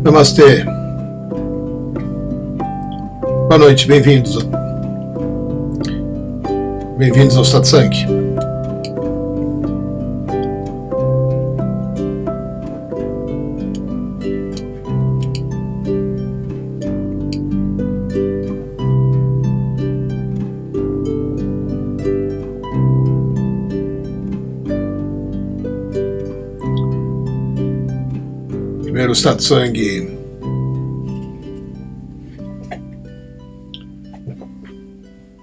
Namastê. Boa noite, bem-vindos. Bem-vindos ao Satsang. Primeiro Satsang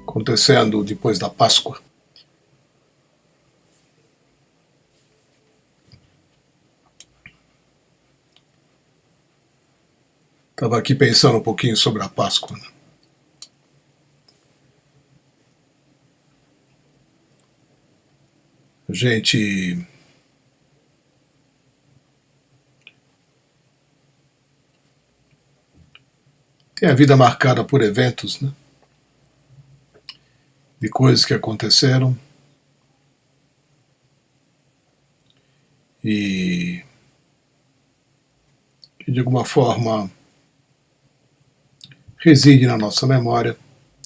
acontecendo depois da Páscoa. Estava aqui pensando um pouquinho sobre a Páscoa. A gente tem a vida marcada por eventos, né? De coisas que aconteceram e que de alguma forma reside na nossa memória,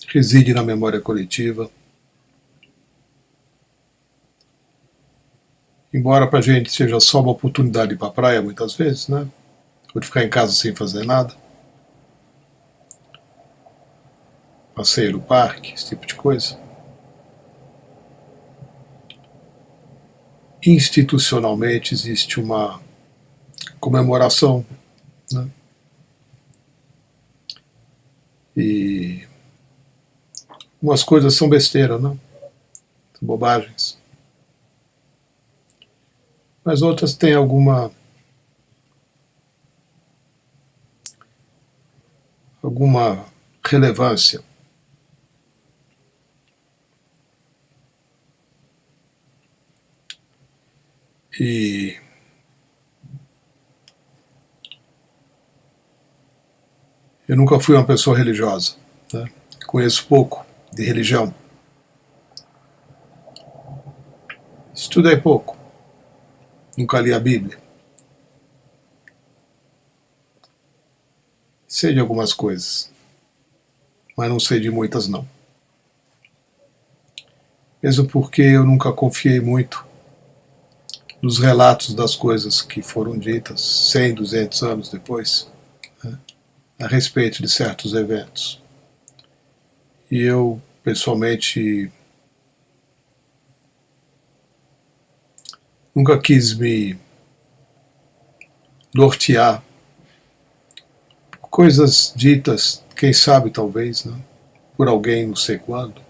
reside na memória coletiva. Embora para a gente seja só uma oportunidade de ir para a praia muitas vezes, né? Ou de ficar em casa sem fazer nada. Passeio no parque, esse tipo de coisa. Institucionalmente existe uma comemoração, né? E algumas coisas são besteira, né? São bobagens. Mas outras têm alguma relevância. E eu nunca fui uma pessoa religiosa, né? Conheço pouco de religião. Estudei pouco. Nunca li a Bíblia. Sei de algumas coisas, mas não sei de muitas não. Mesmo porque eu nunca confiei muito nos relatos das coisas que foram ditas 100, 200 anos depois, né, a respeito de certos eventos. E eu, pessoalmente, nunca quis me nortear por coisas ditas, quem sabe talvez, né, por alguém não sei quando.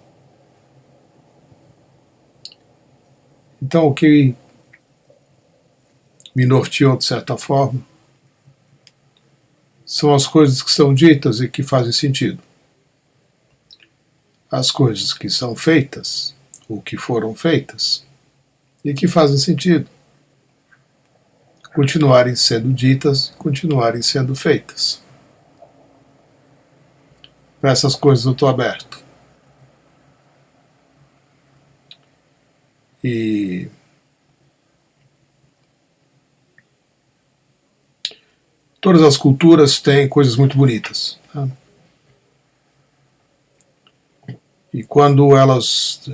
Então o que me norteou de certa forma são as coisas que são ditas e que fazem sentido. As coisas que são feitas, ou que foram feitas, e que fazem sentido. Continuarem sendo ditas, continuarem sendo feitas. Para essas coisas eu estou aberto. E todas as culturas têm coisas muito bonitas, tá? E quando elas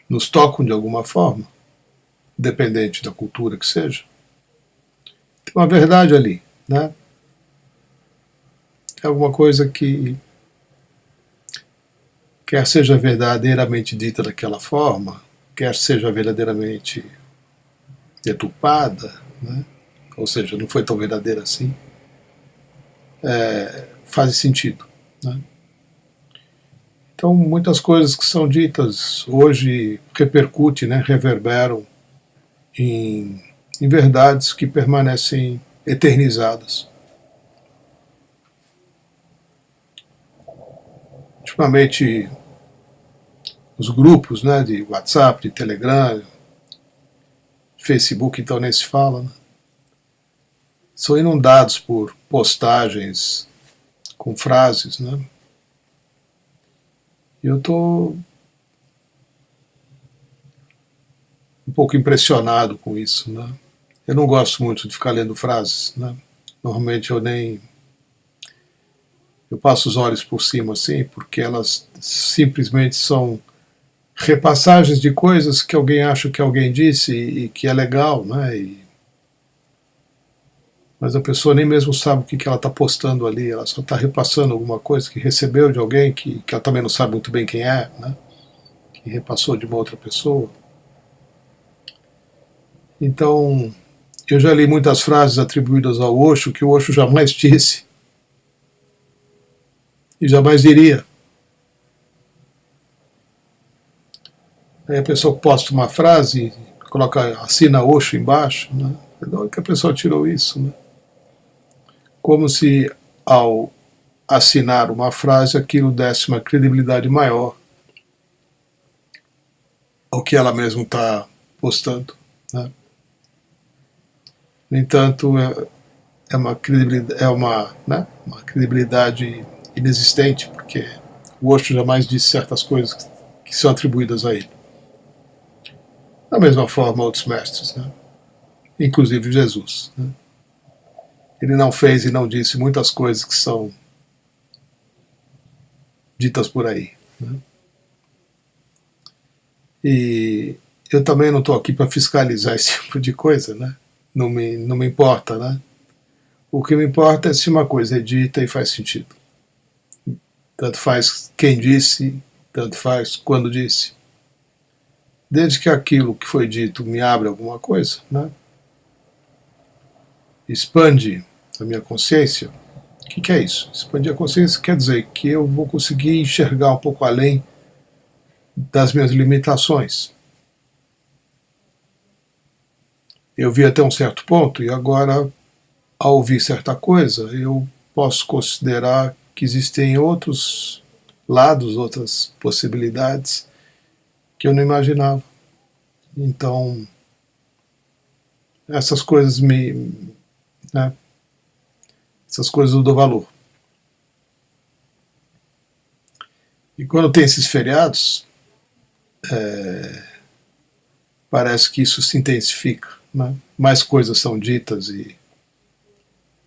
nos tocam de alguma forma, independente da cultura que seja, tem uma verdade ali, né? É alguma coisa que quer seja verdadeiramente dita daquela forma, quer seja verdadeiramente deturpada, né? Ou seja, não foi tão verdadeira assim, faz sentido, né? Então, muitas coisas que são ditas hoje repercutem, né, reverberam em verdades que permanecem eternizadas. Ultimamente, os grupos, né, de WhatsApp, de Telegram, Facebook, então nem se fala, né, são inundados por postagens com frases, né? E eu estou um pouco impressionado com isso, né? Eu não gosto muito de ficar lendo frases, né? Normalmente eu passo os olhos por cima assim, porque elas simplesmente são repassagens de coisas que alguém acha que alguém disse e que é legal, né? Mas a pessoa nem mesmo sabe o que ela está postando ali, ela só está repassando alguma coisa que recebeu de alguém que ela também não sabe muito bem quem é, né? Que repassou de uma outra pessoa. Então, eu já li muitas frases atribuídas ao Osho que o Osho jamais disse e jamais diria. Aí a pessoa posta uma frase, coloca, assina Osho embaixo, né? De onde que a pessoa tirou isso, né? Como se ao assinar uma frase aquilo desse uma credibilidade maior ao que ela mesma está postando, né? No entanto, né, uma credibilidade inexistente, porque o Osho jamais disse certas coisas que são atribuídas a ele. Da mesma forma, outros mestres, né? Inclusive Jesus, né? Ele não fez e não disse muitas coisas que são ditas por aí, né? E eu também não estou aqui para fiscalizar esse tipo de coisa, né? Não me importa, né? O que me importa é se uma coisa é dita e faz sentido. Tanto faz quem disse, tanto faz quando disse. Desde que aquilo que foi dito me abre alguma coisa, né? Expande a minha consciência. O que é isso? Expandir a consciência quer dizer que eu vou conseguir enxergar um pouco além das minhas limitações. Eu vi até um certo ponto e agora, ao ouvir certa coisa, eu posso considerar que existem outros lados, outras possibilidades que eu não imaginava. Então, essas coisas né, essas coisas eu dou valor. E quando tem esses feriados, parece que isso se intensifica, né? Mais coisas são ditas e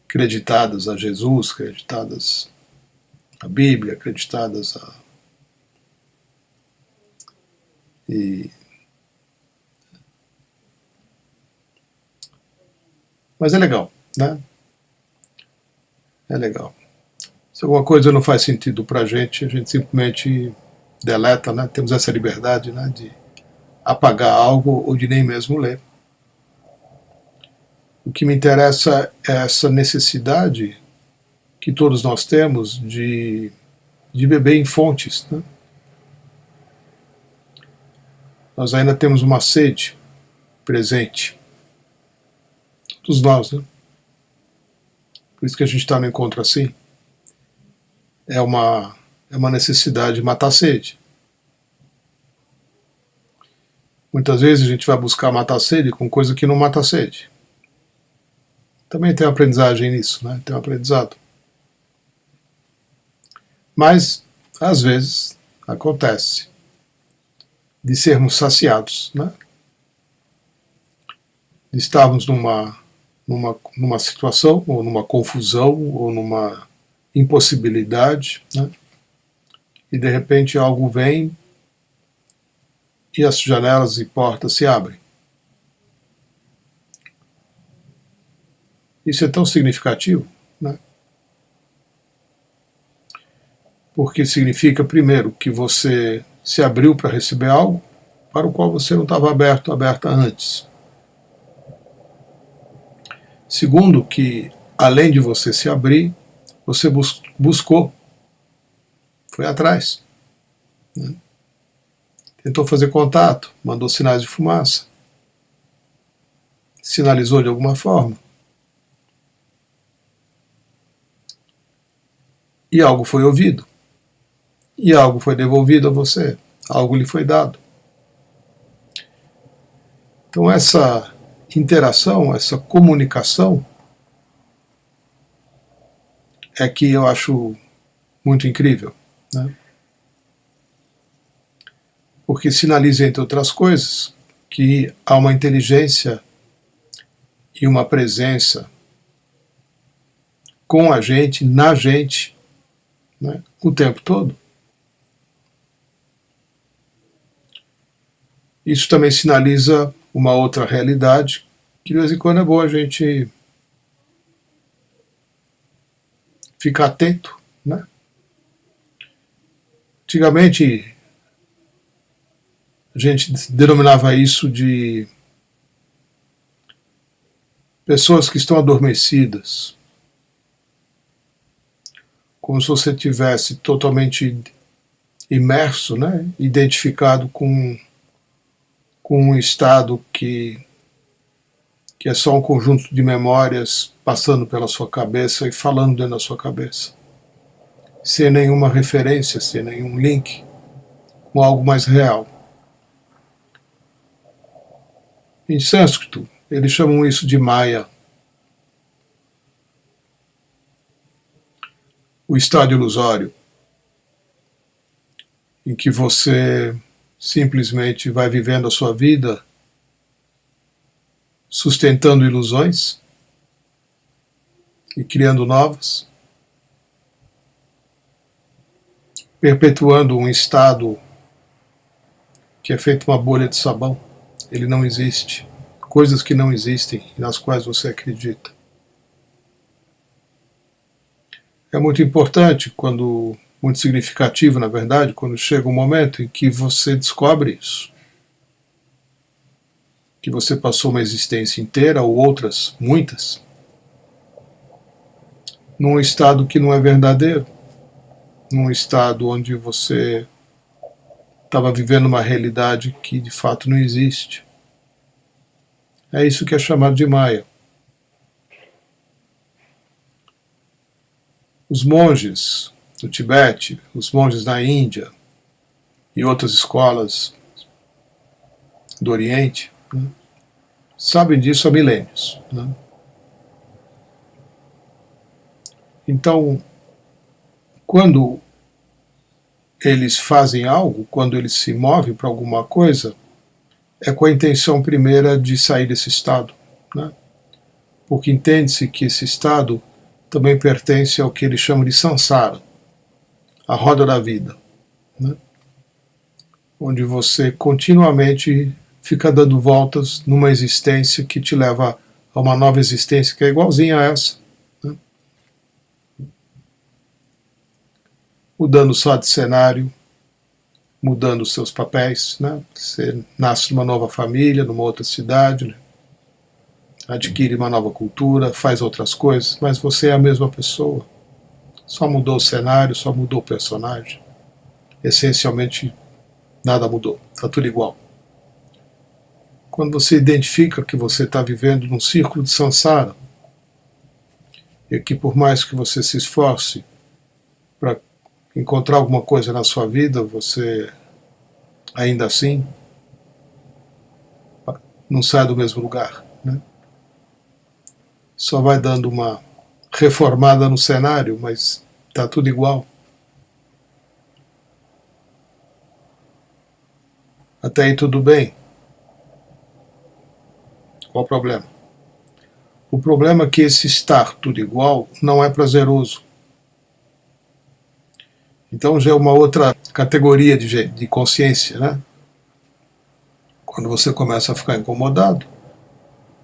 creditadas a Jesus, creditadas à Bíblia, creditadas a... Mas é legal, né? É legal. Se alguma coisa não faz sentido pra gente, a gente simplesmente deleta, né? Temos essa liberdade, né, de apagar algo ou de nem mesmo ler. O que me interessa é essa necessidade que todos nós temos de beber em fontes, né? Nós ainda temos uma sede presente. Todos nós, né? Por isso que a gente está no encontro assim. É uma necessidade de matar a sede. Muitas vezes a gente vai buscar matar a sede com coisa que não mata a sede. Também tem uma aprendizagem nisso, né? Tem um aprendizado. Mas, às vezes, acontece de sermos saciados, né? De estarmos numa situação, ou numa confusão, ou numa impossibilidade, né? E de repente algo vem e as janelas e portas se abrem. Isso é tão significativo, né? Porque significa, primeiro, que você se abriu para receber algo para o qual você não estava aberta antes. Segundo, que além de você se abrir, você buscou, foi atrás, né? Tentou fazer contato, mandou sinais de fumaça, sinalizou de alguma forma. E algo foi ouvido. E algo foi devolvido a você. Algo lhe foi dado. Então essa interação, essa comunicação é que eu acho muito incrível, né? Porque sinaliza, entre outras coisas, que há uma inteligência e uma presença com a gente, na gente, né, o tempo todo. Isso também sinaliza uma outra realidade, que de vez em quando é bom a gente ficar atento, né? Antigamente, a gente denominava isso de pessoas que estão adormecidas, como se você tivesse totalmente imerso, né, identificado com um estado que é só um conjunto de memórias passando pela sua cabeça e falando dentro da sua cabeça, sem nenhuma referência, sem nenhum link com algo mais real. Em sânscrito, eles chamam isso de Maya. O estado ilusório, em que você simplesmente vai vivendo a sua vida sustentando ilusões e criando novas, perpetuando um estado que é feito uma bolha de sabão. Ele não existe. Coisas que não existem e nas quais você acredita. É muito importante, muito significativo, na verdade, quando chega um momento em que você descobre isso. Que você passou uma existência inteira, ou outras, muitas, num estado que não é verdadeiro, num estado onde você estava vivendo uma realidade que de fato não existe. É isso que é chamado de Maya. Os monges do Tibete, os monges na Índia e outras escolas do Oriente, né, sabem disso há milênios. Né? Então, quando eles fazem algo, quando eles se movem para alguma coisa, é com a intenção primeira de sair desse estado. Né? Porque entende-se que esse estado também pertence ao que eles chamam de samsara, a roda da vida, né? Onde você continuamente fica dando voltas numa existência que te leva a uma nova existência que é igualzinha a essa, né? Mudando só de cenário, mudando os seus papéis, né? Você nasce numa nova família, numa outra cidade, né? Adquire uma nova cultura, faz outras coisas, mas você é a mesma pessoa. Só mudou o cenário, só mudou o personagem. Essencialmente, nada mudou, está tudo igual. Quando você identifica que você está vivendo num círculo de samsara, e que por mais que você se esforce para encontrar alguma coisa na sua vida, você ainda assim não sai do mesmo lugar, né? Só vai dando uma reformada no cenário, mas está tudo igual. Até aí tudo bem. Qual o problema? O problema é que esse estar tudo igual não é prazeroso. Então já é uma outra categoria de consciência, né? Quando você começa a ficar incomodado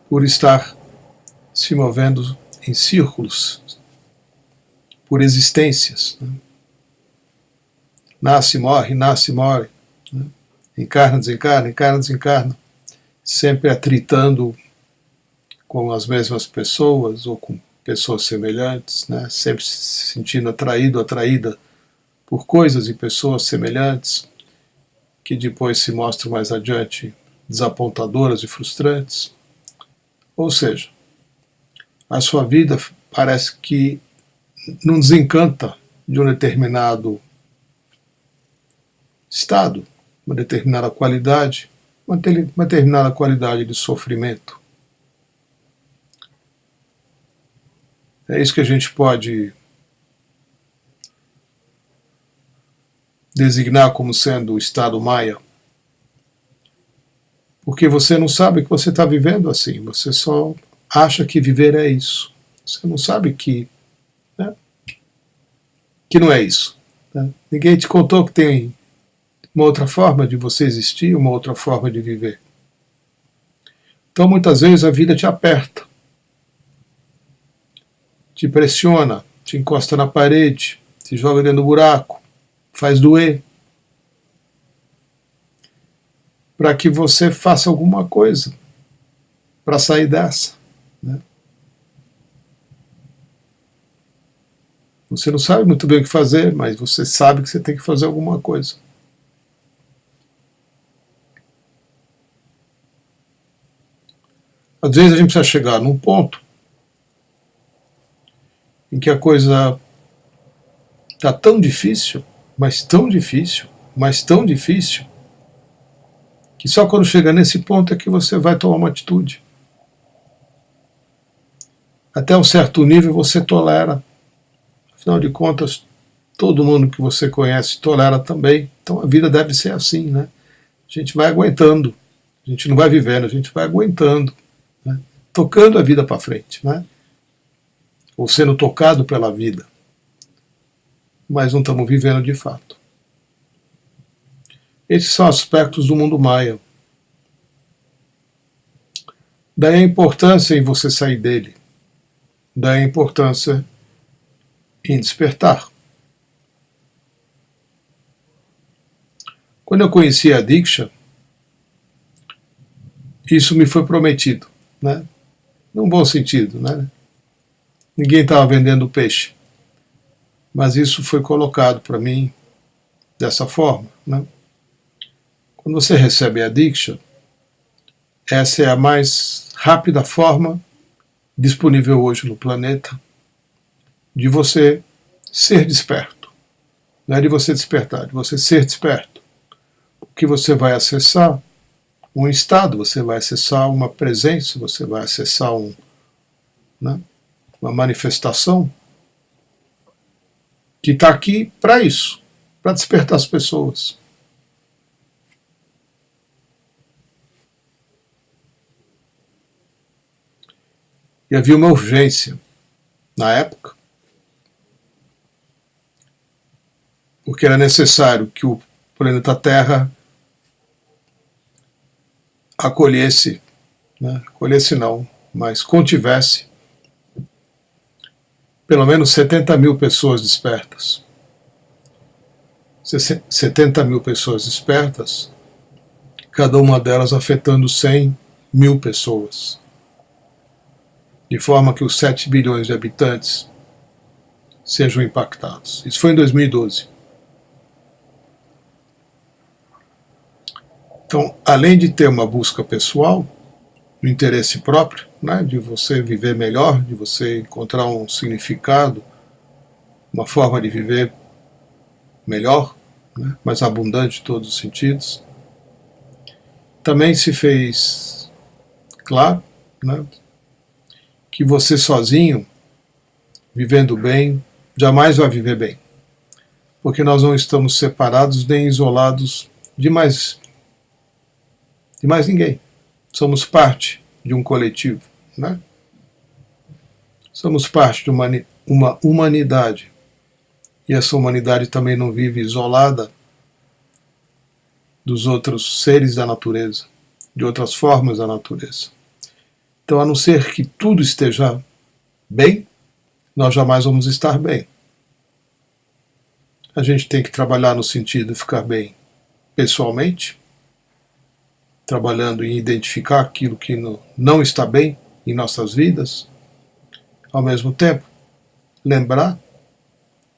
por estar se movendo em círculos, por existências, né? Nasce, morre, né? Encarna, desencarna, sempre atritando com as mesmas pessoas ou com pessoas semelhantes, né? Sempre se sentindo atraído, atraída por coisas e pessoas semelhantes, que depois se mostram mais adiante desapontadoras e frustrantes. Ou seja, a sua vida parece que não desencanta de um determinado estado, uma determinada qualidade, uma determinada qualidade de sofrimento. É isso que a gente pode designar como sendo o estado Maya. Porque você não sabe que você está vivendo assim, você só acha que viver é isso. Você não sabe né, que não é isso. Né? Ninguém te contou que tem uma outra forma de você existir, uma outra forma de viver. Então, muitas vezes, a vida te aperta, te pressiona, te encosta na parede, te joga dentro do buraco, faz doer, para que você faça alguma coisa para sair dessa. Né? Você não sabe muito bem o que fazer, mas você sabe que você tem que fazer alguma coisa. Às vezes a gente precisa chegar num ponto em que a coisa está tão difícil, mas tão difícil, mas tão difícil, que só quando chega nesse ponto é que você vai tomar uma atitude. Até um certo nível você tolera. Afinal de contas, todo mundo que você conhece tolera também. Então a vida deve ser assim, né? A gente vai aguentando. A gente não vai vivendo, a gente vai aguentando. Né? Tocando a vida para frente, né? Ou sendo tocado pela vida. Mas não estamos vivendo de fato. Esses são aspectos do mundo maia. Daí a importância em você sair dele. Daí a importância em despertar. Quando eu conheci a Diksha, isso me foi prometido, né? Num bom sentido, né? Ninguém estava vendendo peixe, mas isso foi colocado para mim dessa forma, né? Quando você recebe a Diksha, essa é a mais rápida forma disponível hoje no planeta de você ser desperto. Não é de você despertar, de você ser desperto. Que você vai acessar um estado, você vai acessar uma presença, você vai acessar né, uma manifestação que está aqui para isso, para despertar as pessoas. E havia uma urgência na época, porque era necessário que o planeta Terra acolhesse, né, acolhesse não, mas contivesse pelo menos 70 mil pessoas despertas. 70 mil pessoas despertas, cada uma delas afetando 100 mil pessoas. De forma que os 7 bilhões de habitantes sejam impactados. Isso foi em 2012. Então, além de ter uma busca pessoal, no interesse próprio, né, de você viver melhor, de você encontrar um significado, uma forma de viver melhor, né, mais abundante em todos os sentidos, também se fez claro, né, que você sozinho, vivendo bem, jamais vai viver bem. Porque nós não estamos separados nem isolados de mais ninguém. Somos parte de um coletivo, né? Somos parte de uma humanidade. E essa humanidade também não vive isolada dos outros seres da natureza, de outras formas da natureza. Então, a não ser que tudo esteja bem, nós jamais vamos estar bem. A gente tem que trabalhar no sentido de ficar bem pessoalmente, trabalhando em identificar aquilo que não está bem em nossas vidas, ao mesmo tempo, lembrar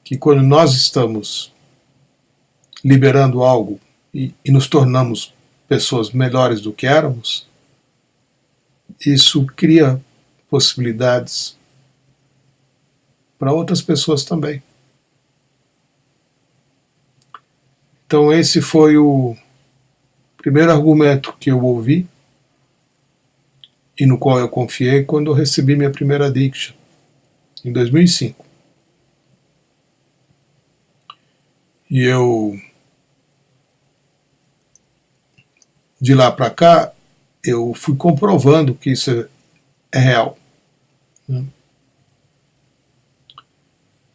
que quando nós estamos liberando algo e nos tornamos pessoas melhores do que éramos, isso cria possibilidades para outras pessoas também. Então esse foi o primeiro argumento que eu ouvi e no qual eu confiei quando eu recebi minha primeira Diksha, em 2005. E eu, de lá para cá, eu fui comprovando que isso é real. né?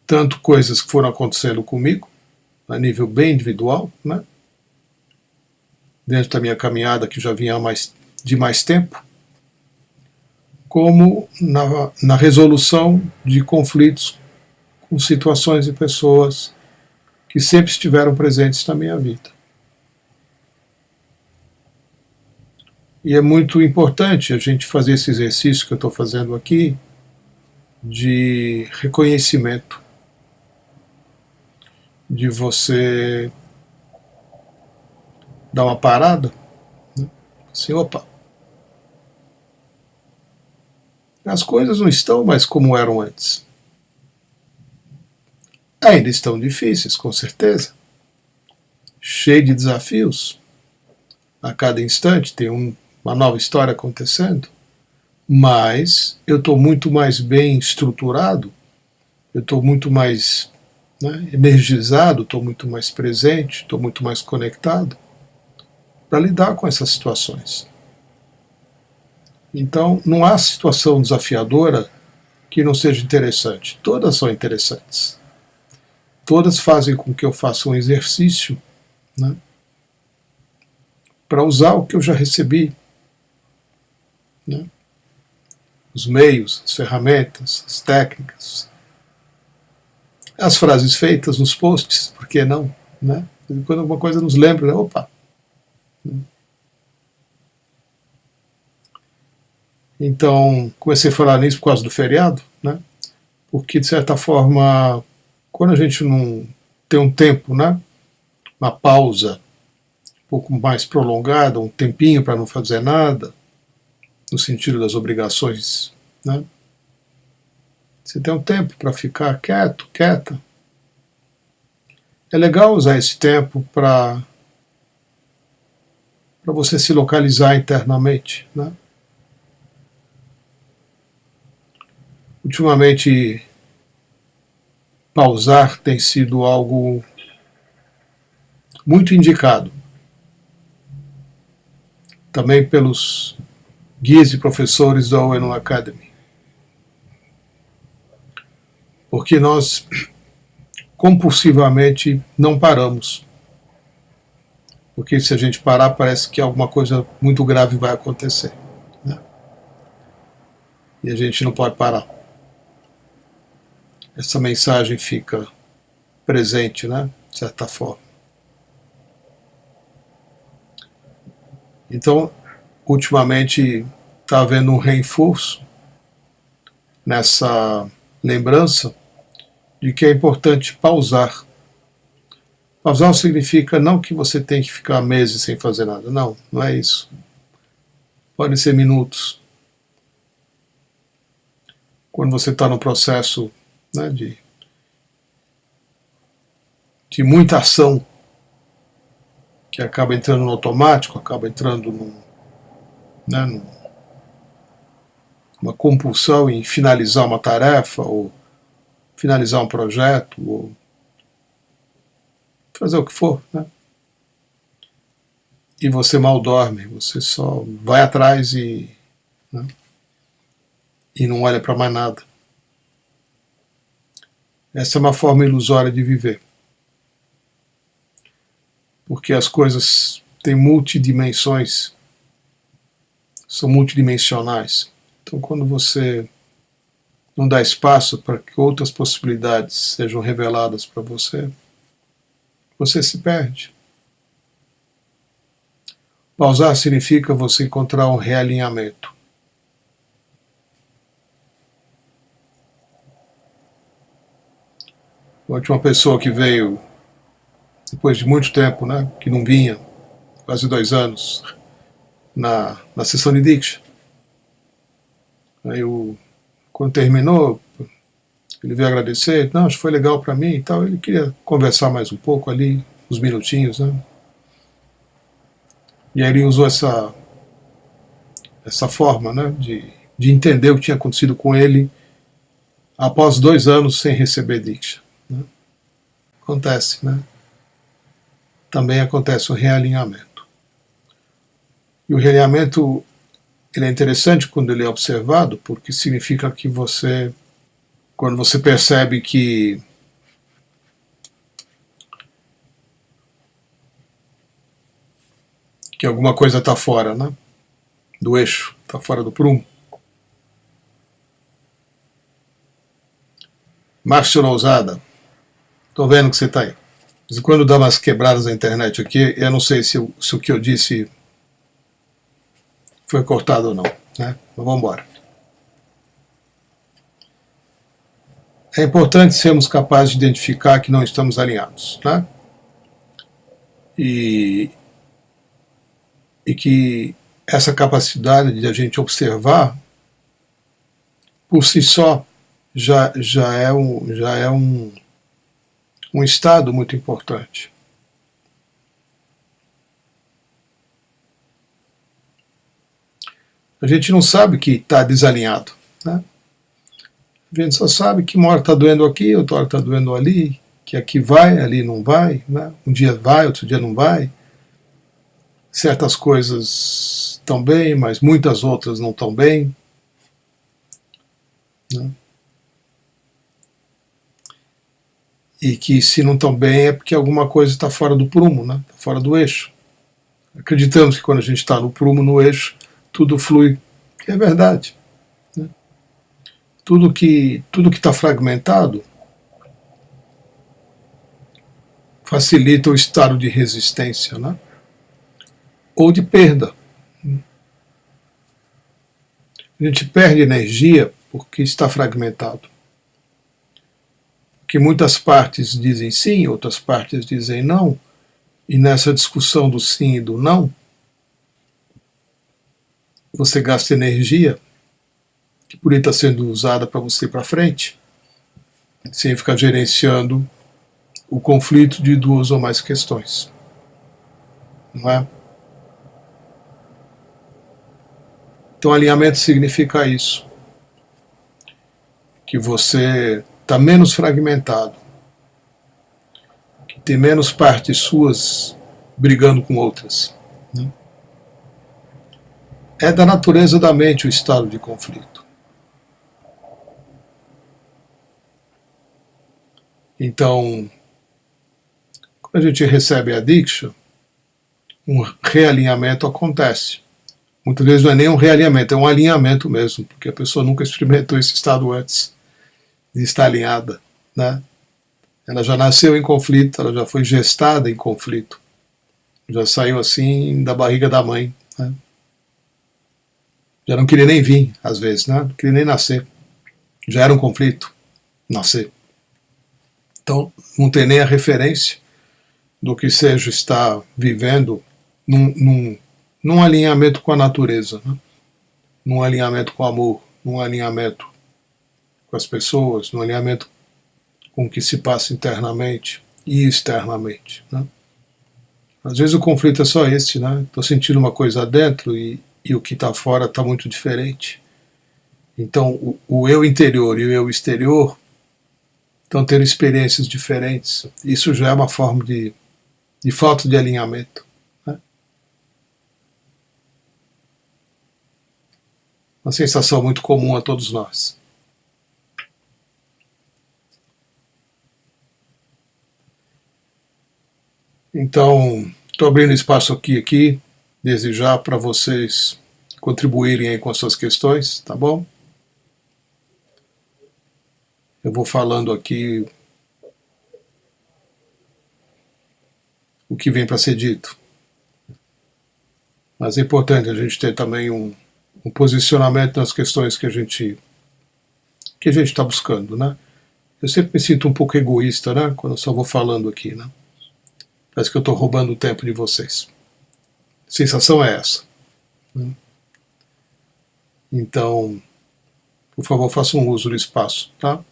Tanto coisas que foram acontecendo comigo, a nível bem individual, né? Dentro da minha caminhada, que já vinha de mais tempo, como na resolução de conflitos com situações e pessoas que sempre estiveram presentes na minha vida. E é muito importante a gente fazer esse exercício que eu estou fazendo aqui de reconhecimento, de você dar uma parada, né? Assim, opa, as coisas não estão mais como eram antes. Ainda estão difíceis, com certeza, cheio de desafios. A cada instante tem uma nova história acontecendo, mas eu estou muito mais bem estruturado, eu estou muito mais, né, energizado, estou muito mais presente, estou muito mais conectado para lidar com essas situações. Então, não há situação desafiadora que não seja interessante. Todas são interessantes. Todas fazem com que eu faça um exercício, né, para usar o que eu já recebi, né, os meios, as ferramentas, as técnicas, as frases feitas nos posts, por que não? Né? Quando alguma coisa nos lembra, né, opa. Então, comecei a falar nisso por causa do feriado, né? Porque, de certa forma, quando a gente não tem um tempo, né, uma pausa um pouco mais prolongada, um tempinho para não fazer nada, no sentido das obrigações, né? Você tem um tempo para ficar quieto, quieta. É legal usar esse tempo para você se localizar internamente, né? Ultimamente, pausar tem sido algo muito indicado, também pelos guias e professores da ONU Academy, porque nós compulsivamente não paramos, porque se a gente parar parece que alguma coisa muito grave vai acontecer, né? E a gente não pode parar. Essa mensagem fica presente, né, de certa forma. Então, ultimamente está havendo um reforço nessa lembrança de que é importante pausar. Pausar significa não que você tem que ficar meses sem fazer nada, não, não é isso. Podem ser minutos. Quando você está no processo, né, de muita ação, que acaba entrando no automático, acaba entrando numa compulsão em finalizar uma tarefa, ou finalizar um projeto, ou fazer o que for, né? E você mal dorme, você só vai atrás né, e não olha para mais nada. Essa é uma forma ilusória de viver, porque as coisas têm multidimensões, são multidimensionais. Então, quando você não dá espaço para que outras possibilidades sejam reveladas para você, você se perde. Pausar significa você encontrar um realinhamento. A última pessoa que veio, depois de muito tempo, né, que não vinha, quase 2 anos, na sessão de Diksha. Aí, quando terminou, ele veio agradecer, não, acho que foi legal para mim e tal, ele queria conversar mais um pouco ali, uns minutinhos, né? E aí ele usou essa forma, né, de entender o que tinha acontecido com ele após 2 anos sem receber Diksha, né? Acontece, né? Também acontece o realinhamento. E o realinhamento ele é interessante quando ele é observado, porque significa que quando você percebe que alguma coisa está fora, né, do eixo, está fora do prumo. Márcio Lousada, estou vendo que você está aí. De vez em quando dá umas quebradas na internet aqui, eu não sei se o que eu disse foi cortado ou não, né? Mas vamos embora. É importante sermos capazes de identificar que não estamos alinhados, né? E que essa capacidade de a gente observar, por si só, já é um estado muito importante. A gente não sabe que está desalinhado, né? A gente só sabe que uma hora está doendo aqui, outra hora está doendo ali, que aqui vai, ali não vai, né? Um dia vai, outro dia não vai. Certas coisas estão bem, mas muitas outras não estão bem, né? E que se não estão bem é porque alguma coisa está fora do prumo, né? Está fora do eixo. Acreditamos que quando a gente está no prumo, no eixo, tudo flui, que é verdade, né? Tudo que está fragmentado facilita o estado de resistência, né? Ou de perda. A gente perde energia porque está fragmentado. Porque muitas partes dizem sim, outras partes dizem não, e nessa discussão do sim e do não, você gasta energia que poderia estar sendo usada para você ir para frente, sem ficar gerenciando o conflito de duas ou mais questões. Não é? Então, alinhamento significa isso. Que você está menos fragmentado, que tem menos partes suas brigando com outras, né? É da natureza da mente o estado de conflito. Então, quando a gente recebe a Diksha, um realinhamento acontece. Muitas vezes não é nem um realinhamento, é um alinhamento mesmo, porque a pessoa nunca experimentou esse estado antes de estar alinhada, né? Ela já nasceu em conflito, ela já foi gestada em conflito, já saiu assim da barriga da mãe, né? Já não queria nem vir, às vezes, né? Não queria nem nascer. Já era um conflito nascer. Então, não tem nem a referência do que seja estar vivendo num alinhamento com a natureza, né? Num alinhamento com o amor, num alinhamento com as pessoas, num alinhamento com o que se passa internamente e externamente, né? Às vezes o conflito é só esse, né? Estou sentindo uma coisa dentro e o que está fora está muito diferente. Então, o eu interior e o eu exterior estão tendo experiências diferentes. Isso já é uma forma de falta de alinhamento, né? Uma sensação muito comum a todos nós. Então, estou abrindo espaço aqui, desde já, para vocês contribuírem aí com as suas questões, tá bom? Eu vou falando aqui o que vem para ser dito. Mas é importante a gente ter também um posicionamento nas questões que a gente está buscando, né? Eu sempre me sinto um pouco egoísta, né? Quando eu só vou falando aqui, né? Parece que eu estou roubando o tempo de vocês. A sensação é essa, né? Então, por favor, façam um uso do espaço, tá?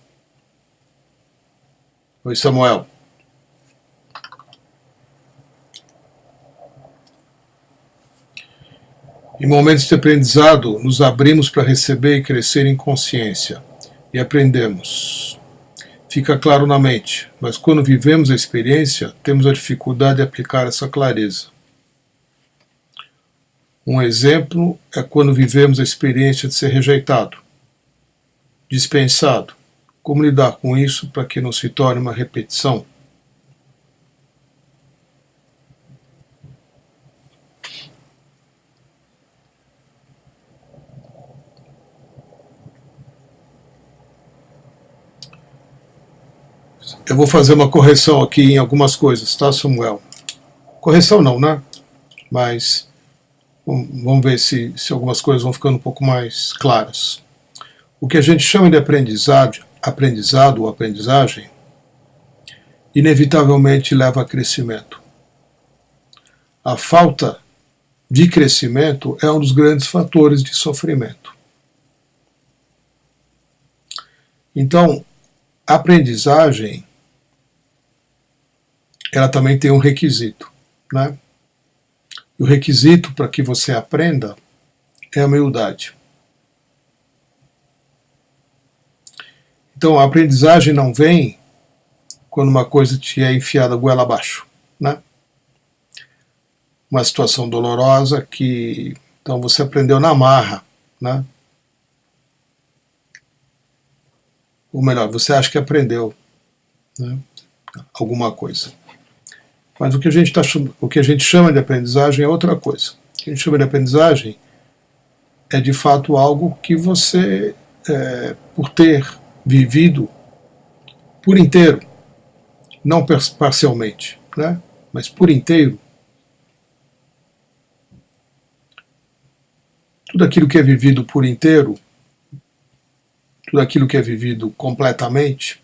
Oi, Samuel. Em momentos de aprendizado, nos abrimos para receber e crescer em consciência e aprendemos. Fica claro na mente, mas quando vivemos a experiência, temos a dificuldade de aplicar essa clareza. Um exemplo é quando vivemos a experiência de ser rejeitado, dispensado. Como lidar com isso para que não se torne uma repetição? Eu vou fazer uma correção aqui em algumas coisas, tá, Samuel? Correção não, né? Mas vamos ver se algumas coisas vão ficando um pouco mais claras. O que a gente chama de aprendizado ou aprendizagem, inevitavelmente leva a crescimento. A falta de crescimento é um dos grandes fatores de sofrimento. Então, a aprendizagem, ela também tem um requisito, né? E o requisito para que você aprenda é a humildade. Então, a aprendizagem não vem quando uma coisa te é enfiada goela abaixo, né? Uma situação dolorosa que, então, você aprendeu na marra, né? Ou melhor, você acha que aprendeu, né, alguma coisa. Mas o que a gente chama de aprendizagem é outra coisa. O que a gente chama de aprendizagem é de fato algo que você, por ter vivido por inteiro, não parcialmente, né, mas por inteiro, tudo aquilo que é vivido por inteiro, tudo aquilo que é vivido completamente,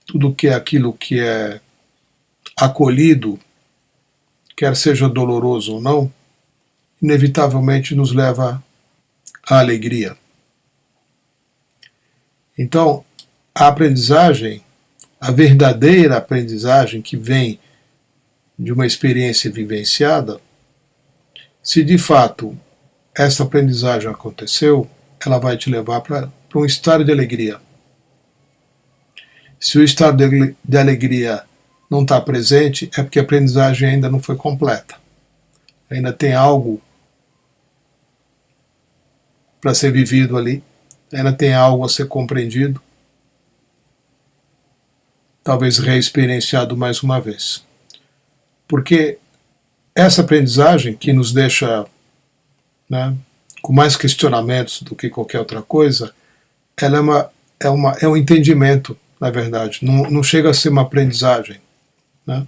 tudo que é aquilo que é acolhido, quer seja doloroso ou não, inevitavelmente nos leva à alegria. Então, a aprendizagem, a verdadeira aprendizagem que vem de uma experiência vivenciada, se de fato essa aprendizagem aconteceu, ela vai te levar para um estado de alegria. Se o estado de alegria não está presente, é porque a aprendizagem ainda não foi completa. Ainda tem algo para ser vivido ali, ainda tem algo a ser compreendido, talvez reexperienciado mais uma vez. Porque essa aprendizagem que nos deixa, né, com mais questionamentos do que qualquer outra coisa, ela é um entendimento, na verdade, não chega a ser uma aprendizagem, né?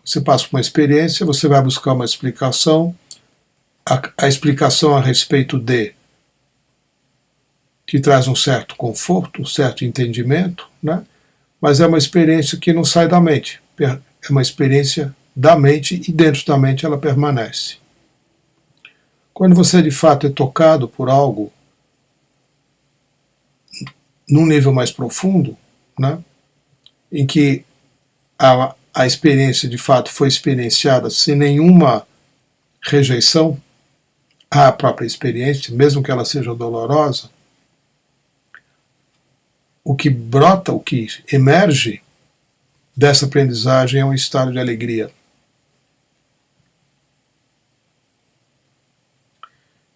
Você passa por uma experiência, você vai buscar uma explicação, a explicação a respeito de que traz um certo conforto, um certo entendimento, né? Mas é uma experiência que não sai da mente, é uma experiência da mente e dentro da mente ela permanece. Quando você de fato é tocado por algo num nível mais profundo, né, em que a experiência de fato foi experienciada sem nenhuma rejeição à própria experiência, mesmo que ela seja dolorosa, o que brota, o que emerge dessa aprendizagem é um estado de alegria.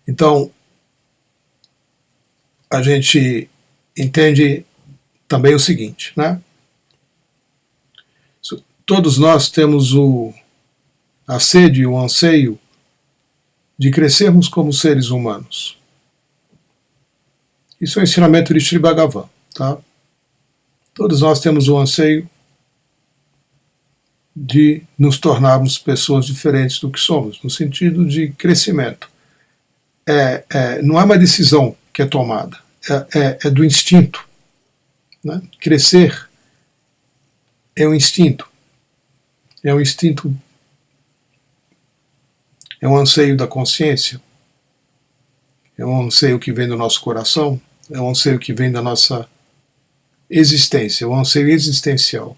Então, a gente entende também o seguinte, né? Todos nós temos a sede e o anseio de crescermos como seres humanos. Isso é o ensinamento de Sri Bhagavan, tá? Todos nós temos o anseio de nos tornarmos pessoas diferentes do que somos, no sentido de crescimento. Não é uma decisão que é tomada, é do instinto, né? Crescer é um instinto. É um instinto, é um anseio da consciência, é um anseio que vem do nosso coração, é um anseio que vem da nossa existência, é um anseio existencial,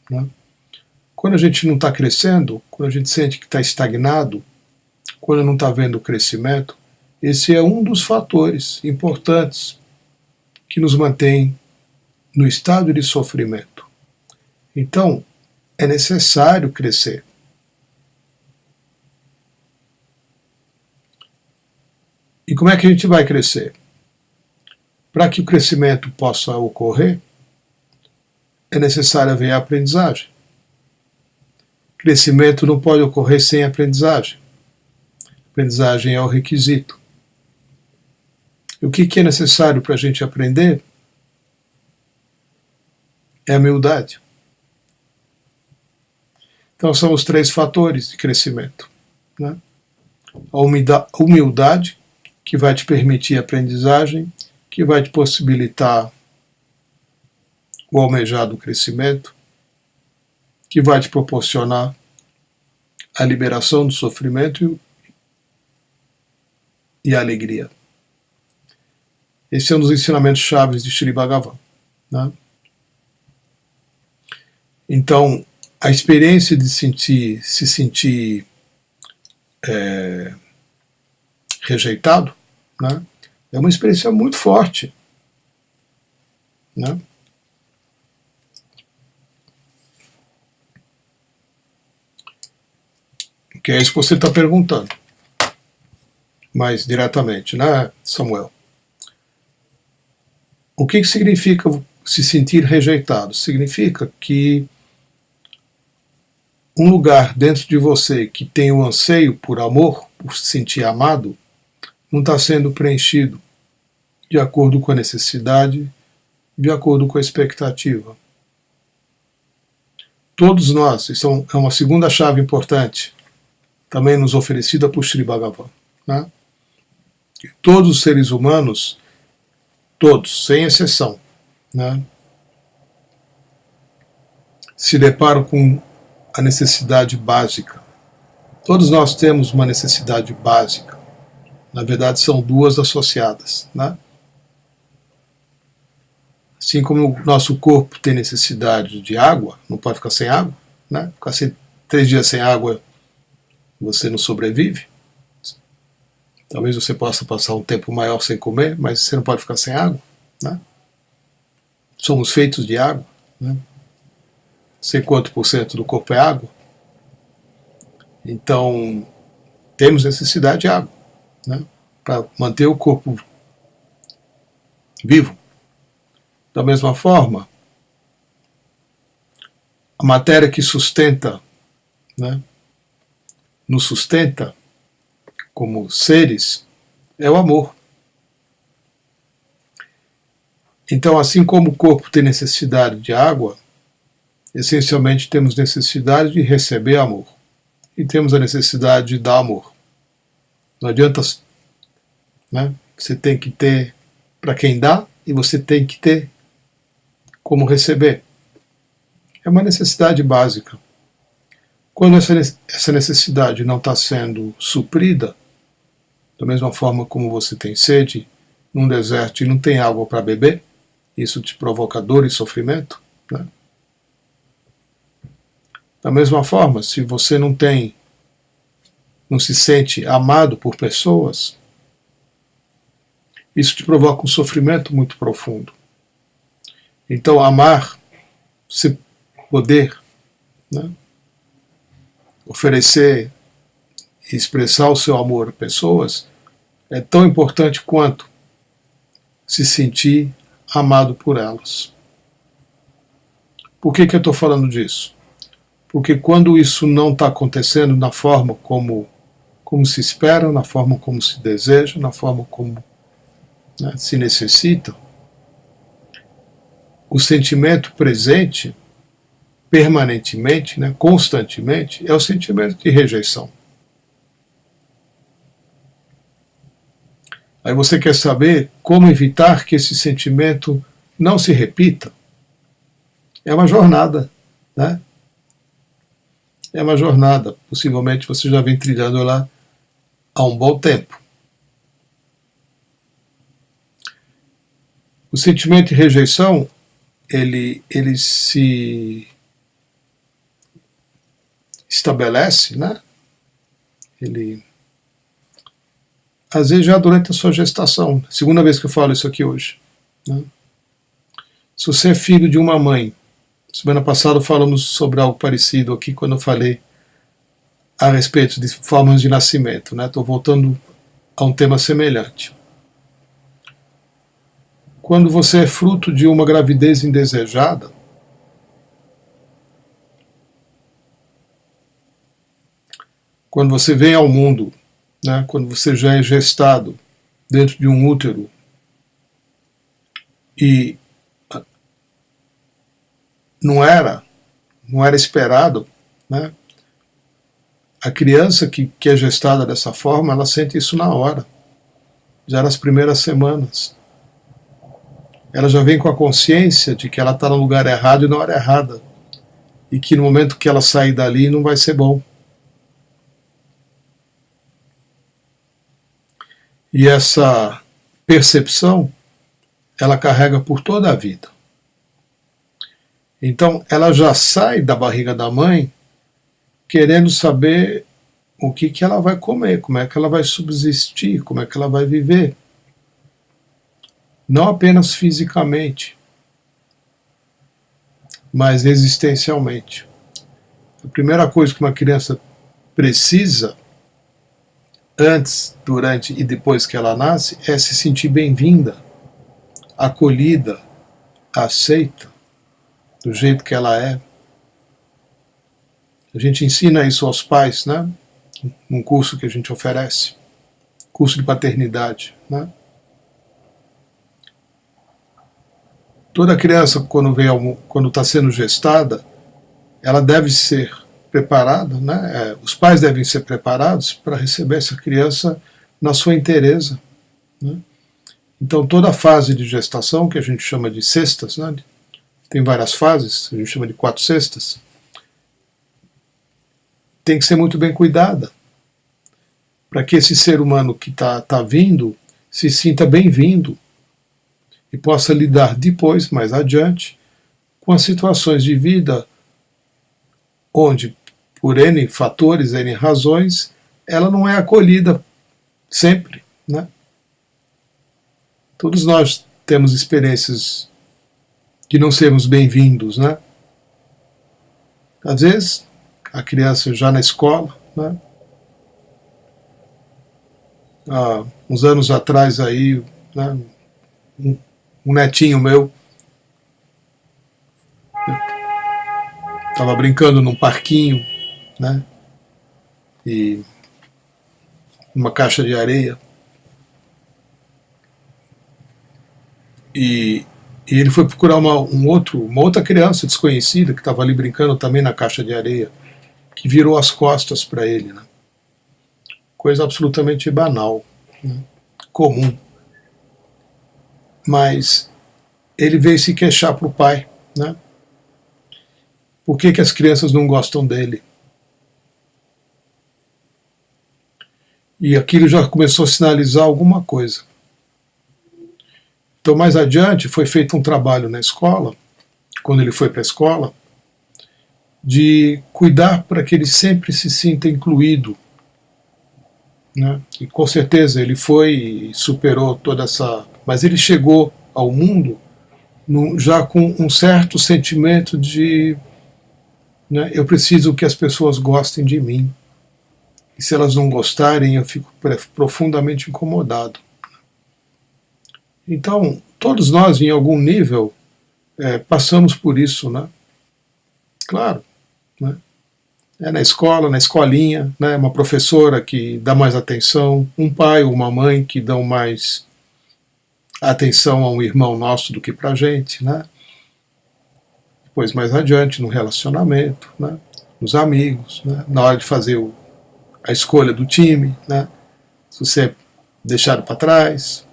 né? Quando a gente não está crescendo, quando a gente sente que está estagnado, quando não está vendo o crescimento, esse é um dos fatores importantes que nos mantém no estado de sofrimento. Então, é necessário crescer. E como é que a gente vai crescer? Para que o crescimento possa ocorrer, é necessário haver aprendizagem. Crescimento não pode ocorrer sem aprendizagem. Aprendizagem é o requisito. E o que é necessário para a gente aprender? É a humildade. Então são os 3 fatores de crescimento, né? A humildade, que vai te permitir a aprendizagem, que vai te possibilitar o almejado crescimento, que vai te proporcionar a liberação do sofrimento e a alegria. Esse é um dos ensinamentos chaves de Sri Bhagavan, né? Então, a experiência de se sentir rejeitado, né, é uma experiência muito forte, né? Que é isso que você está perguntando, mais diretamente, né, Samuel? O que significa se sentir rejeitado? Significa que um lugar dentro de você que tem o anseio por amor, por se sentir amado, não está sendo preenchido de acordo com a necessidade, de acordo com a expectativa. Todos nós, isso é uma segunda chave importante, também nos oferecida por Sri Bhagavan, né? Todos os seres humanos, todos, sem exceção, né, se deparam com a necessidade básica. Todos nós temos uma necessidade básica. Na verdade, são 2 associadas, né? Assim como o nosso corpo tem necessidade de água, não pode ficar sem água, né? Ficar 3 dias sem água, você não sobrevive. Talvez você possa passar um tempo maior sem comer, mas você não pode ficar sem água, né? Somos feitos de água, né? Sei quanto % do corpo é água. Então, temos necessidade de água, né, para manter o corpo vivo. Da mesma forma, a matéria que sustenta, né, nos sustenta como seres, é o amor. Então, assim como o corpo tem necessidade de água, essencialmente temos necessidade de receber amor. E temos a necessidade de dar amor. Não adianta, né? Você tem que ter para quem dá e você tem que ter como receber. É uma necessidade básica. Quando essa necessidade não está sendo suprida, da mesma forma como você tem sede num deserto e não tem água para beber, isso te provoca dor e sofrimento, né? Da mesma forma, se você não se sente amado por pessoas, isso te provoca um sofrimento muito profundo. Então, amar, se poder, né, oferecer e expressar o seu amor a pessoas, é tão importante quanto se sentir amado por elas. Por que eu estou falando disso? Porque quando isso não está acontecendo na forma como se espera, na forma como se deseja, na forma como, né, se necessita, o sentimento presente, permanentemente, né, constantemente, é o sentimento de rejeição. Aí você quer saber como evitar que esse sentimento não se repita? É uma jornada, né? É uma jornada. Possivelmente você já vem trilhando lá há um bom tempo. O sentimento de rejeição, ele se estabelece, né? Ele, às vezes, já durante a sua gestação. Segunda vez que eu falo isso aqui hoje, né? Se você é filho de uma mãe, semana passada falamos sobre algo parecido aqui quando eu falei a respeito de formas de nascimento, né? Estou voltando a um tema semelhante. Quando você é fruto de uma gravidez indesejada, quando você vem ao mundo, né, quando você já é gestado dentro de um útero e não era esperado, né, a criança que é gestada dessa forma, ela sente isso na hora, já nas primeiras semanas. Ela já vem com a consciência de que ela está no lugar errado e na hora errada, e que no momento que ela sair dali não vai ser bom. E essa percepção, ela carrega por toda a vida. Então, ela já sai da barriga da mãe querendo saber o que ela vai comer, como é que ela vai subsistir, como é que ela vai viver. Não apenas fisicamente, mas existencialmente. A primeira coisa que uma criança precisa, antes, durante e depois que ela nasce, é se sentir bem-vinda, acolhida, aceita, do jeito que ela é. A gente ensina isso aos pais, né? Num curso que a gente oferece, curso de paternidade, né? Toda criança, quando está sendo gestada, ela deve ser preparada, né? Os pais devem ser preparados para receber essa criança na sua inteireza, né? Então, toda a fase de gestação, que a gente chama de cestas, né? Tem várias fases, a gente chama de 4 cestas, tem que ser muito bem cuidada, para que esse ser humano que tá vindo se sinta bem-vindo e possa lidar depois, mais adiante, com as situações de vida onde, por N fatores, N razões, ela não é acolhida sempre, né? Todos nós temos experiências de não sermos bem-vindos, né? Às vezes, a criança já na escola, né? Há uns anos atrás aí, né? Um netinho meu estava brincando num parquinho, né? E uma caixa de areia. E ele foi procurar uma outra criança desconhecida que estava ali brincando também na caixa de areia, que virou as costas para ele, né? Coisa absolutamente banal, né? Comum. Mas ele veio se queixar para o pai, né? Por que as crianças não gostam dele? E aquilo já começou a sinalizar alguma coisa. Então, mais adiante, foi feito um trabalho na escola, quando ele foi para a escola, de cuidar para que ele sempre se sinta incluído, né? E com certeza ele foi e superou toda essa... Mas ele chegou ao mundo já com um certo sentimento de... né, eu preciso que as pessoas gostem de mim. E se elas não gostarem, eu fico profundamente incomodado. Então, todos nós, em algum nível, passamos por isso, né? Claro, né? É na escola, na escolinha, né? Uma professora que dá mais atenção, um pai ou uma mãe que dão mais atenção a um irmão nosso do que pra gente, né? Depois, mais adiante, no relacionamento, né? Nos amigos, né? Na hora de fazer a escolha do time, né? Se você é deixado para trás,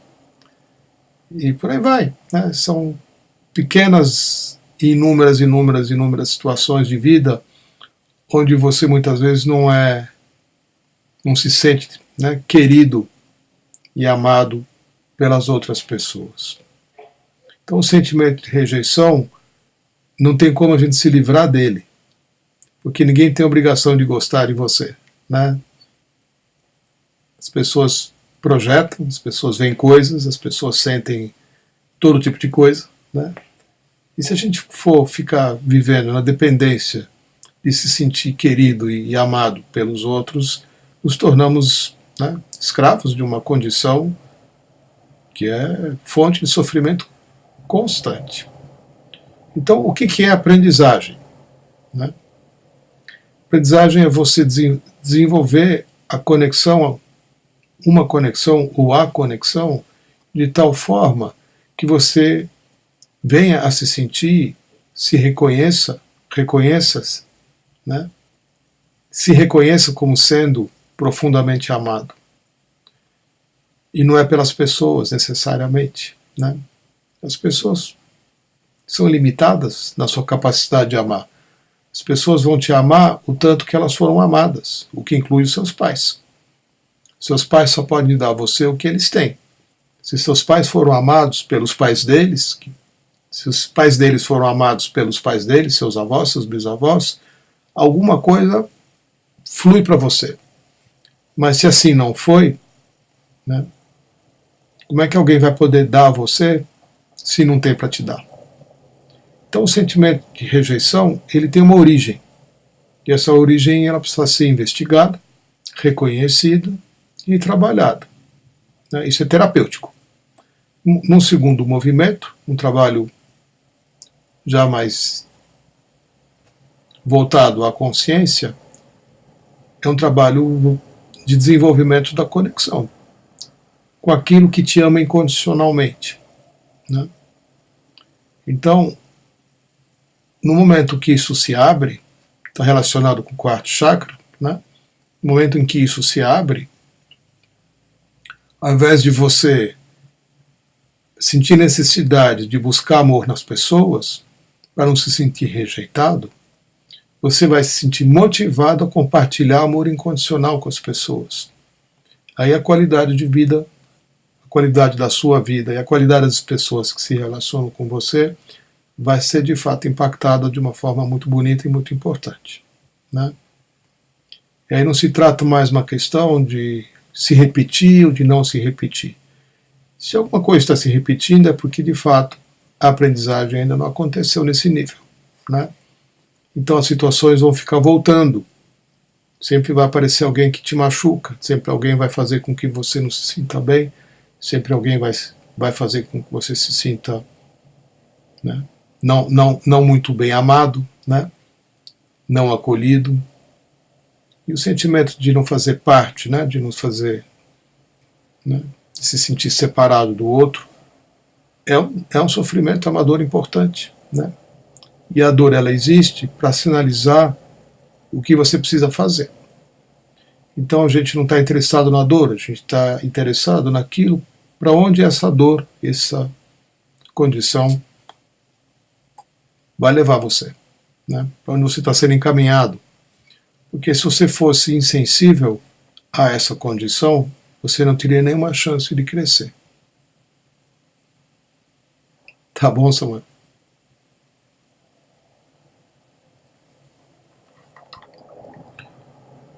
e por aí vai, né? São pequenas e inúmeras situações de vida onde você muitas vezes não se sente, né, querido e amado pelas outras pessoas. Então o sentimento de rejeição não tem como a gente se livrar dele, porque ninguém tem obrigação de gostar de você, né? As pessoas projetam, as pessoas veem coisas, as pessoas sentem todo tipo de coisa, né? E se a gente for ficar vivendo na dependência de se sentir querido e amado pelos outros, nos tornamos né? Escravos de uma condição que é fonte de sofrimento constante. Então, o que é aprendizagem? Né? Aprendizagem é você desenvolver a conexão, uma conexão ou a conexão, de tal forma que você venha a se sentir, se reconheça, né? Se reconheça como sendo profundamente amado. E não é pelas pessoas necessariamente, né? As pessoas são limitadas na sua capacidade de amar. As pessoas vão te amar o tanto que elas foram amadas, o que inclui os seus pais. Seus pais só podem dar a você o que eles têm. Se seus pais foram amados pelos pais deles, se os pais deles foram amados pelos pais deles, seus avós, seus bisavós, alguma coisa flui para você. Mas se assim não foi, né, como é que alguém vai poder dar a você se não tem para te dar? Então o sentimento de rejeição, ele tem uma origem. E essa origem ela precisa ser investigada, reconhecida e trabalhada. Né? Isso é terapêutico. Num segundo movimento, um trabalho já mais voltado à consciência, é um trabalho de desenvolvimento da conexão com aquilo que te ama incondicionalmente. Né? Então, no momento que isso se abre, está relacionado com o quarto chakra, né? No momento em que isso se abre, ao invés de você sentir necessidade de buscar amor nas pessoas, para não se sentir rejeitado, você vai se sentir motivado a compartilhar amor incondicional com as pessoas. Aí a qualidade de vida, a qualidade da sua vida e a qualidade das pessoas que se relacionam com você vai ser de fato impactada de uma forma muito bonita e muito importante. Né? E aí não se trata mais uma questão de se repetir ou de não se repetir. Se alguma coisa está se repetindo é porque de fato a aprendizagem ainda não aconteceu nesse nível. Né? Então as situações vão ficar voltando. Sempre vai aparecer alguém que te machuca, sempre alguém vai fazer com que você não se sinta bem, sempre alguém vai fazer com que você se sinta, né, não muito bem amado, né, não acolhido. E o sentimento de não fazer parte, né, de não fazer, né, de se sentir separado do outro, é um sofrimento, é uma dor importante. Né? E a dor ela existe para sinalizar o que você precisa fazer. Então a gente não está interessado na dor, a gente está interessado naquilo para onde essa dor, essa condição vai levar você, né? Para onde você está sendo encaminhado. Porque se você fosse insensível a essa condição, você não teria nenhuma chance de crescer. Tá bom, Samuel?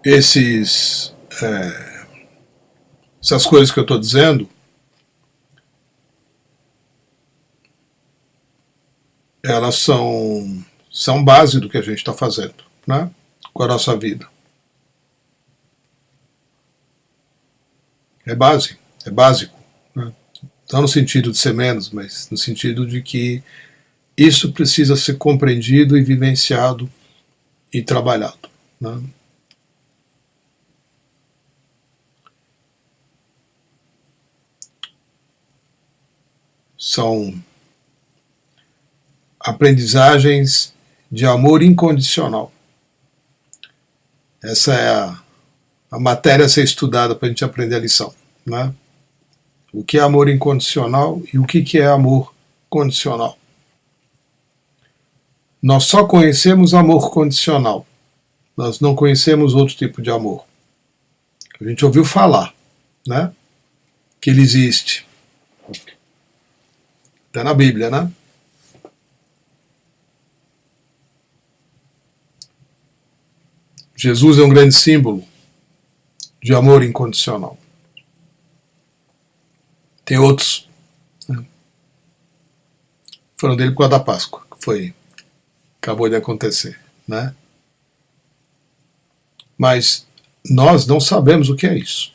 Essas coisas que eu estou dizendo, elas são base do que a gente está fazendo, né, com a nossa vida. É base, é básico. Né? Não no sentido de ser menos, mas no sentido de que isso precisa ser compreendido e vivenciado e trabalhado. Né? São aprendizagens de amor incondicional. Essa é a matéria a ser estudada para a gente aprender a lição. Né? O que é amor incondicional e o que é amor condicional. Nós só conhecemos amor condicional. Nós não conhecemos outro tipo de amor. A gente ouviu falar, né, que ele existe. Está na Bíblia, né? Jesus é um grande símbolo de amor incondicional. Tem outros, né? Foram dele por causa da Páscoa, que acabou de acontecer, né? Mas nós não sabemos o que é isso.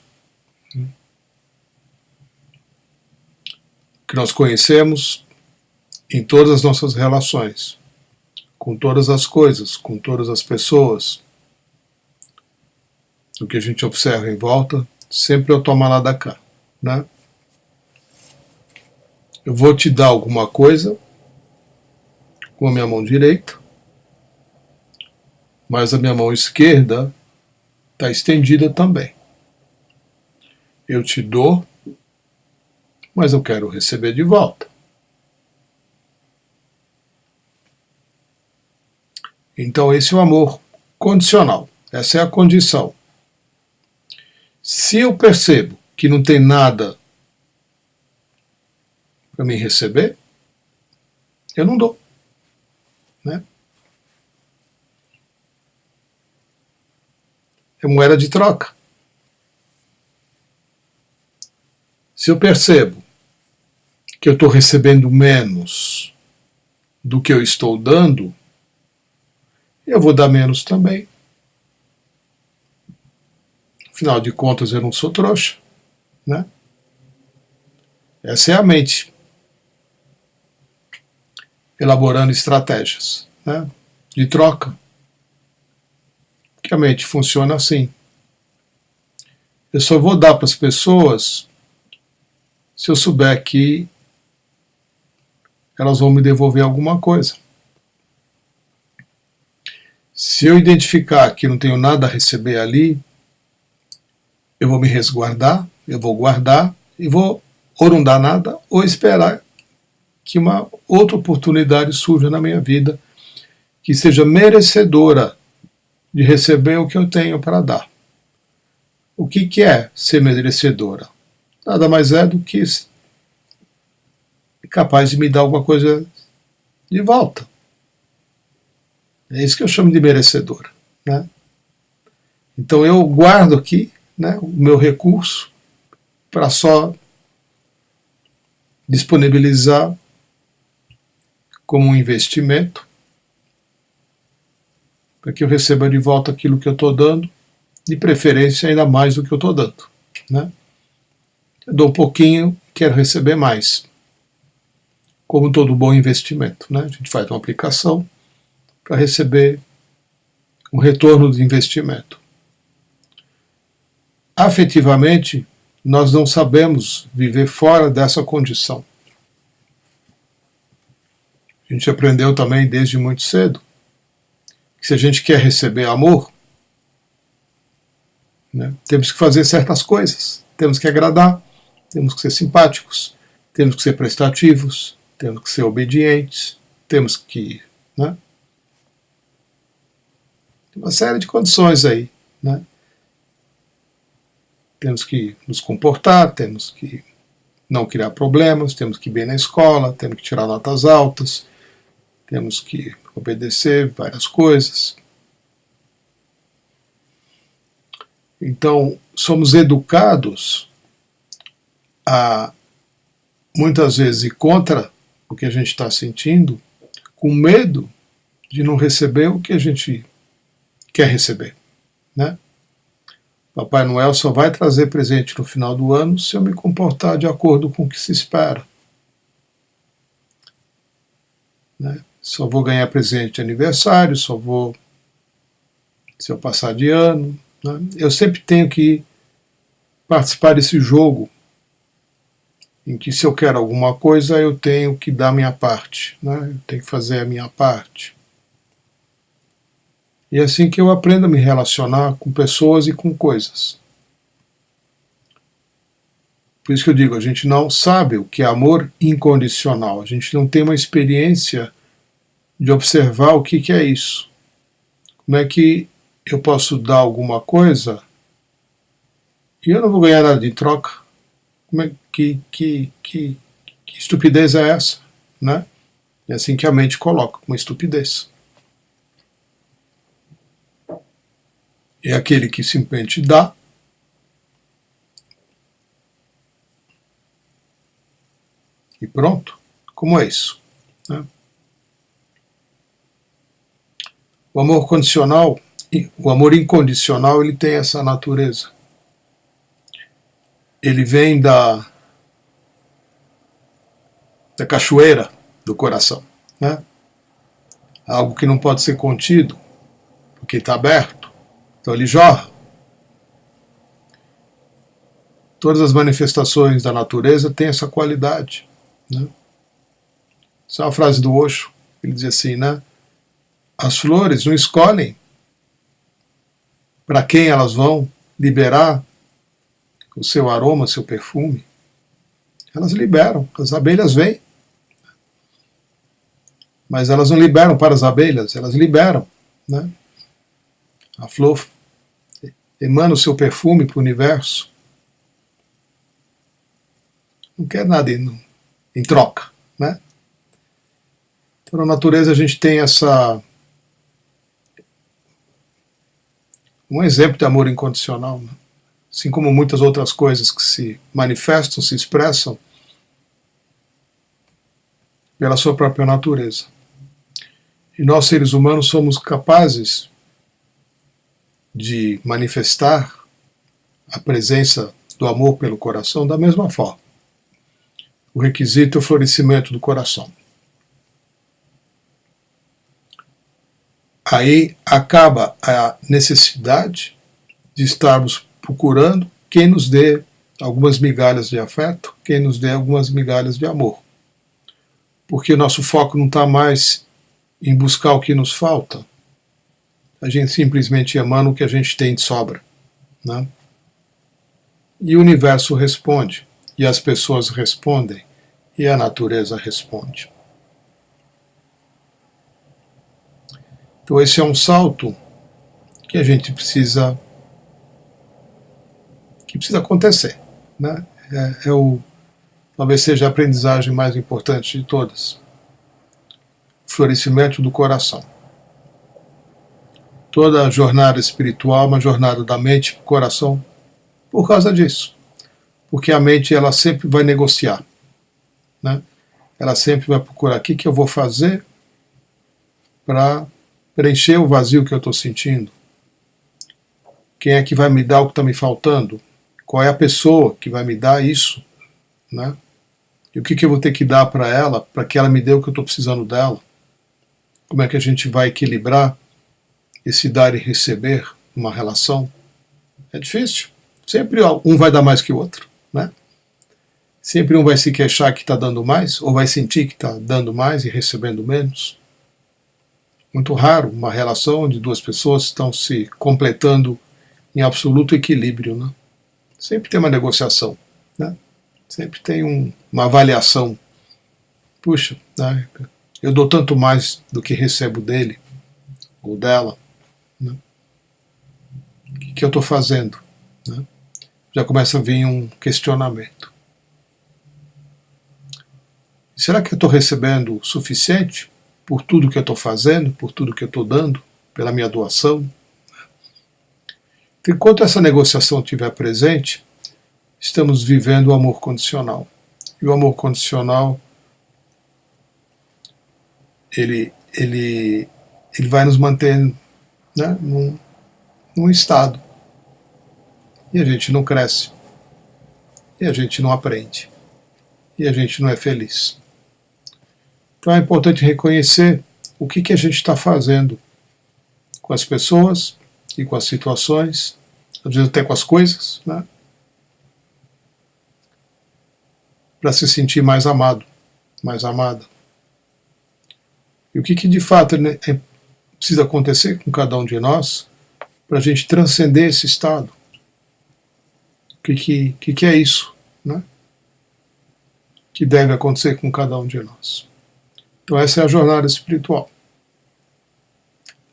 que nós conhecemos em todas as nossas relações, com todas as coisas, com todas as pessoas, o que a gente observa em volta, sempre é o toma lá da cá, né? Eu vou te dar alguma coisa com a minha mão direita, mas a minha mão esquerda está estendida também. Eu te dou, mas eu quero receber de volta. Então esse é o amor condicional, essa é a condição. Se eu percebo que não tem nada para me receber, eu não dou, né? É moeda de troca. Se eu percebo que eu estou recebendo menos do que eu estou dando, eu vou dar menos também. Afinal de contas, eu não sou trouxa, né? Essa é a mente elaborando estratégias, né, de troca. Que a mente funciona assim. Eu só vou dar para as pessoas se eu souber que elas vão me devolver alguma coisa. Se eu identificar que não tenho nada a receber ali, eu vou me resguardar, eu vou guardar e vou ou não dar nada ou esperar que uma outra oportunidade surja na minha vida que seja merecedora de receber o que eu tenho para dar. O que é ser merecedora? Nada mais é do que capaz de me dar alguma coisa de volta. É isso que eu chamo de merecedora, né? Então eu guardo aqui, né, o meu recurso para só disponibilizar como um investimento para que eu receba de volta aquilo que eu estou dando, de preferência ainda mais do que eu estou dando, né? Eu dou um pouquinho, quero receber mais, como todo bom investimento, né? A gente faz uma aplicação para receber um retorno do investimento. Afetivamente, nós não sabemos viver fora dessa condição. A gente aprendeu também desde muito cedo que se a gente quer receber amor, né, temos que fazer certas coisas, temos que agradar, temos que ser simpáticos, temos que ser prestativos, temos que ser obedientes, temos que, né, tem uma série de condições aí, né? Temos que nos comportar, temos que não criar problemas, temos que ir bem na escola, temos que tirar notas altas, temos que obedecer várias coisas. Então, somos educados a, muitas vezes, ir contra o que a gente está sentindo, com medo de não receber o que a gente quer receber, né? Papai Noel só vai trazer presente no final do ano se eu me comportar de acordo com o que se espera, né? Só vou ganhar presente de aniversário, só vou se eu passar de ano, né? Eu sempre tenho que participar desse jogo em que se eu quero alguma coisa eu tenho que dar a minha parte, né? Eu tenho que fazer a minha parte. E é assim que eu aprendo a me relacionar com pessoas e com coisas. Por isso que eu digo, a gente não sabe o que é amor incondicional, a gente não tem uma experiência de observar o que é isso. Como é que eu posso dar alguma coisa e eu não vou ganhar nada de troca? Como é que estupidez é essa, né? É assim que a mente coloca, uma estupidez. É aquele que simplesmente dá e pronto. Como é isso, né? O amor condicional, o amor incondicional, ele tem essa natureza. Ele vem da cachoeira do coração, né? Algo que não pode ser contido, porque está aberto, então ele jorra. Todas as manifestações da natureza têm essa qualidade, né? Essa é uma frase do Osho, ele diz assim, né? As flores não escolhem para quem elas vão liberar o seu aroma, o seu perfume. Elas liberam, as abelhas vêm. Mas elas não liberam para as abelhas, elas liberam, né? A flor emana o seu perfume para o universo. Não quer nada em troca, né? Então na natureza a gente tem um exemplo de amor incondicional, né? Assim como muitas outras coisas que se manifestam, se expressam pela sua própria natureza. E nós, seres humanos, somos capazes de manifestar a presença do amor pelo coração da mesma forma. O requisito é o florescimento do coração. Aí acaba a necessidade de estarmos procurando quem nos dê algumas migalhas de afeto, quem nos dê algumas migalhas de amor. Porque o nosso foco não está mais em buscar o que nos falta. A gente simplesmente emana o que a gente tem de sobra, né? E o universo responde, e as pessoas respondem, e a natureza responde. Então esse é um salto que a gente precisa acontecer, né? Talvez seja a aprendizagem mais importante de todas. O florescimento do coração. Toda a jornada espiritual é uma jornada da mente para o coração por causa disso. Porque a mente ela sempre vai negociar, né? Ela sempre vai procurar o que eu vou fazer para preencher o vazio que eu estou sentindo. Quem é que vai me dar o que está me faltando? Qual é a pessoa que vai me dar isso, né? E o que eu vou ter que dar para ela, para que ela me dê o que eu estou precisando dela? Como é que a gente vai equilibrar esse dar e receber numa relação? É difícil. Sempre um vai dar mais que o outro, né? Sempre um vai se queixar que está dando mais, ou vai sentir que está dando mais e recebendo menos. Muito raro uma relação onde duas pessoas estão se completando em absoluto equilíbrio, né? Sempre tem uma negociação, né? Sempre tem uma avaliação. Puxa, né? Eu dou tanto mais do que recebo dele ou dela, né? O que eu estou fazendo, né? Já começa a vir um questionamento. Será que eu estou recebendo o suficiente por tudo que eu estou fazendo, por tudo que eu estou dando, pela minha doação? Então, enquanto essa negociação estiver presente, estamos vivendo o amor condicional. E o amor condicional, ele vai nos manter, né, num estado. E a gente não cresce. E a gente não aprende. E a gente não é feliz. Então é importante reconhecer o que a gente está fazendo com as pessoas e com as situações, às vezes até com as coisas, né? Para se sentir mais amado, mais amada. E o que de fato precisa acontecer com cada um de nós para a gente transcender esse estado? O que é isso, né? Que deve acontecer com cada um de nós. Então essa é a jornada espiritual.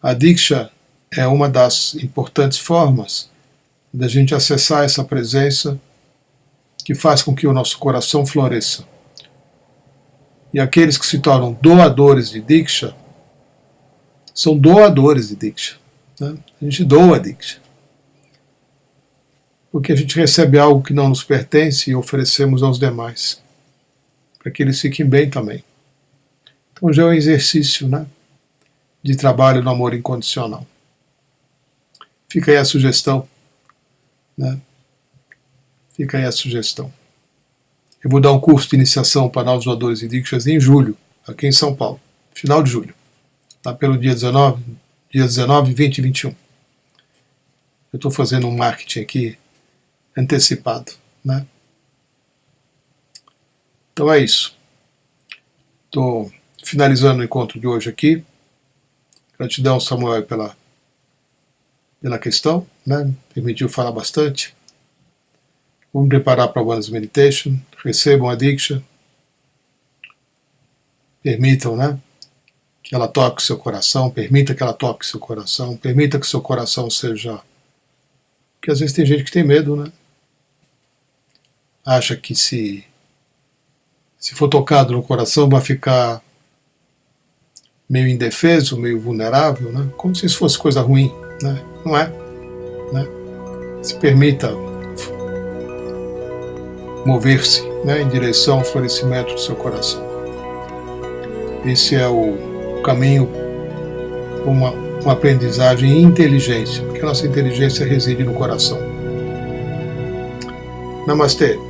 A Diksha é uma das importantes formas da gente acessar essa presença que faz com que o nosso coração floresça. E aqueles que se tornam doadores de Diksha são doadores de Diksha, né? A gente doa a Diksha. Porque a gente recebe algo que não nos pertence e oferecemos aos demais, para que eles fiquem bem também. Então já é um exercício, né, de trabalho no amor incondicional. Fica aí a sugestão, né? Fica aí a sugestão. Eu vou dar um curso de iniciação para novos doadores e dikshas em julho, aqui em São Paulo, final de julho, lá pelo dia 19, 20 e 21. Eu estou fazendo um marketing aqui antecipado, né? Então é isso. Estou finalizando o encontro de hoje aqui. Gratidão, Samuel, pela questão, né? Permitiu falar bastante. Vou me preparar para o Oneness Meditation. Recebam a Diksha. Permitam, né? Que ela toque o seu coração. Permita que ela toque o seu coração. Permita que o seu coração seja... Porque às vezes tem gente que tem medo, né? Acha que se for tocado no coração vai ficar meio indefeso, meio vulnerável, né? Como se isso fosse coisa ruim, né? Não é, né? Se permita mover-se, né, em direção ao florescimento do seu coração. Esse é o caminho para uma aprendizagem e inteligência, porque a nossa inteligência reside no coração. Namastê.